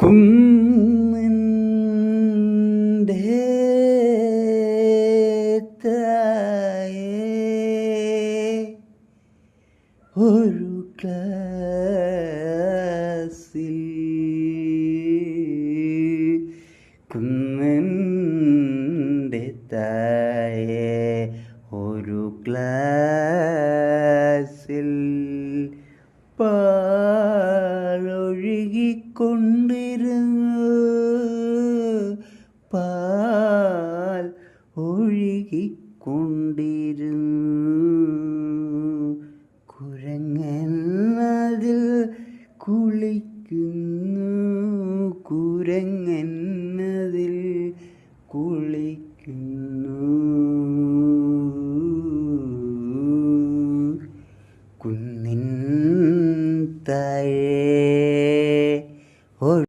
കുന്നിൻ്റെ താഴെ ഒരു ക്ലാസ്സിൽ കുന്നിൻ്റെ താഴെ ഒരു ക്ലാസ്സിൽ പാലൊഴുകിക്കൊണ്ടിരുന്നു പാൽ ഒഴുകിക്കൊണ്ടിരുന്നു കുരങ്ങൻ അതിൽ കുളിക്കുന്നു കുരങ്ങൻ